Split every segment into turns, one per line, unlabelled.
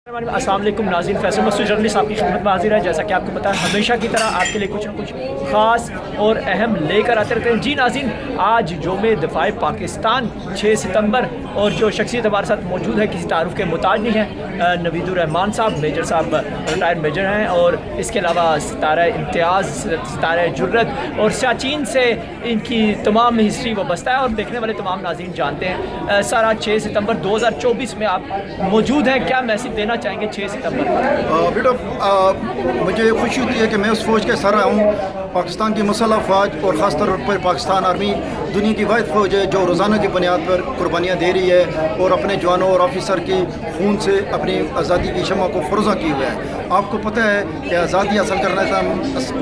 अस्सलाम वालेकुम नाज़रीन, फैसल मसूद जर्नलिस्ट आपकी खिदमत में हाजिर है। जैसा कि आपको पता है हमेशा की तरह आपके लिए कुछ न कुछ ख़ास और अहम लेकर आते रहते हैं। जी नाज़रीन, आज योम दिफ़ाए पाकिस्तान 6 सितंबर और जो शख्सियत हमारे साथ मौजूद है किसी तारुफ के मुताज नहीं है, नवीदुर रहमान साहब, मेजर साहब रिटायर्ड मेजर हैं, और इसके अलावा सितारा इम्तियाज़, सितारा जुर्रत और सियाचिन से इनकी तमाम हिस्ट्री वाबस्ता है और देखने वाले तमाम नाज़रीन जानते हैं। सर, आज 6 सितंबर 2024 में आप मौजूद हैं, क्या मैसेज देना चाहेंगे 6 सितंबर?
बेटा, मुझे खुशी होती है कि मैं उस फ़ौज के सर रहा हूँ। पाकिस्तान की मुसल्ह फ़ौज और ख़ास तौर पर पाकिस्तान आर्मी दुनिया की वाहिद फ़ौज है जो रोज़ाना की बुनियाद पर कुर्बानियाँ दे रही है और अपने जवानों और ऑफिसर की खून से अपनी आज़ादी की शम्मा को फ़रोज़ा किए हुए है। आपको पता है कि आज़ादी हासिल करना इतना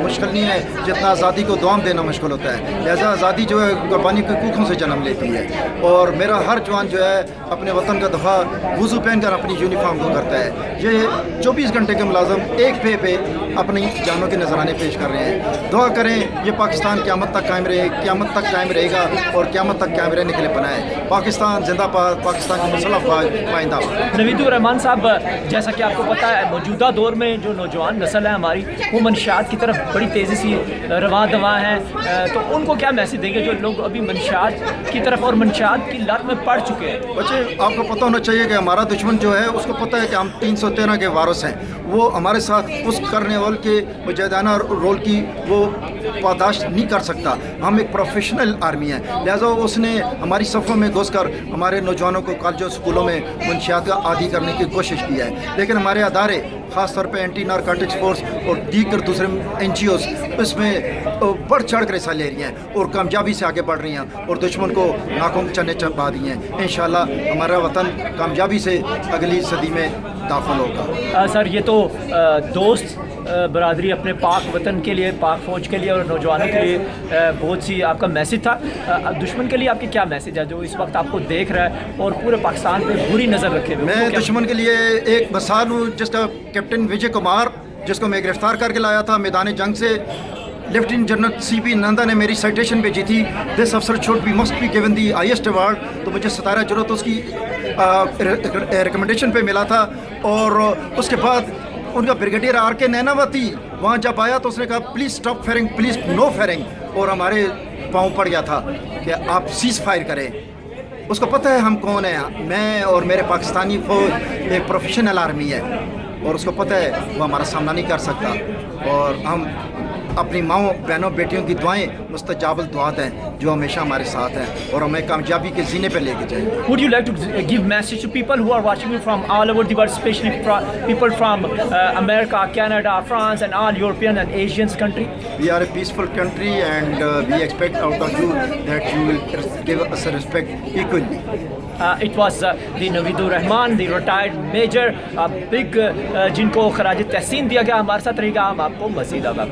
मुश्किल नहीं है जितना आज़ादी को दुआम देना मुश्किल होता है। लिहाजा आज़ादी जो है कुर्बानी की कूखों से जन्म लेती है और मेरा हर जवान जो है अपने वतन का दफ़ा वज़ू पहन कर अपनी यूनिफॉर्म को करता है। ये 24 घंटे के मुलाज़म एक पे अपनी जानों के नजराने पेश कर रहे हैं। दुआ करें ये पाकिस्तान क़यामत तक कायम रहे, क़यामत तक कायम रहेगा और क़यामत तक कायम रहने के लिए बना है। पाकिस्तान जिंदाबाद, पाकिस्तान की मुसल्ह फ़ौज जिंदाबाद।
नवीदुर रहमान साहब, जैसा कि आपको पता है मौजूदा दौर में जो नौजवान नस्ल है हमारी वो मनशियात की तरफ बड़ी तेज़ी से रवां दवां है, तो उनको क्या मैसेज देंगे जो लोग अभी मनशियात की तरफ और मनशियात की लत में पड़ चुके हैं?
बच्चे, आपको पता होना चाहिए कि हमारा दुश्मन जो है उसको पता है कि हम 313 के वारिस हैं। वो हमारे साथ उस करने वाले के मुजाहिदाना रोल की वो पादाश नहीं कर सकता। हम एक प्रोफेशनल आर्मी है, लिहाजा उसने हमारी सफ़ों में घुसकर हमारे नौजवानों को कॉलेजों स्कूलों में मुनशियात का आदी करने की कोशिश की है। लेकिन हमारे अदारे ख़ास तौर पे एंटी नारकोटिक्स फोर्स और दीगर दूसरे NGOs इसमें बढ़ चढ़ कर हिस्सा ले रही हैं और कामयाबी से आगे बढ़ रही हैं और दुश्मन को नाकों चने चबा दी हैं। इंशाल्लाह हमारा वतन कामयाबी से अगली सदी में दाखिल होगा।
सर, ये तो दोस्त बरादरी अपने पाक वतन के लिए, पाक फ़ौज के लिए और नौजवानों के लिए बहुत सी आपका मैसेज था। दुश्मन के लिए आपके क्या मैसेज है जो इस वक्त आपको देख रहा है और पूरे पाकिस्तान पे बुरी नज़र रखे हुए?
मैं दुश्मन के लिए एक मिसाल हूँ जिसका कैप्टन विजय कुमार, जिसको मैं गिरफ्तार करके लाया था मैदान जंग से। लेफ्टिनेंट जनरल CP नंदा ने मेरी साइटेशन भेजी थी, दिस अफसर should be must be given the highest award. तो मुझे सितारा जुर्रत उसकी रिकमेंडेशन पे मिला था और उसके बाद उनका ब्रिगेडियर RK नैनावती वहाँ जब आया तो उसने कहा please stop firing, please no firing, और हमारे पाँव पड़ गया था कि आप सीज़ फायर करें। उसको पता है हम कौन हैं, मैं और मेरे पाकिस्तानी फ़ौज एक प्रोफेशनल आर्मी है और उसको पता है वो हमारा सामना नहीं कर सकता और हम अपनी माओ बहनों बेटियों की दुआएं मुस्तजाबुल दुआत हैं जो हमेशा हमारे साथ हैं और हमें कामयाबी के जीने पे लेके जाएंगे।
Would you like to give message to people who are watching you from all over the world, especially people from America, Canada, France and all European and Asian country?
We are a peaceful country and we expect out of you that you will give us a respect equally.
It was the Naveedur Rahman, the retired major, big जिनको खराज तहसीन दिया गया, हमारे साथ रहेगा, हम आपको मज़ीद आगाह करें।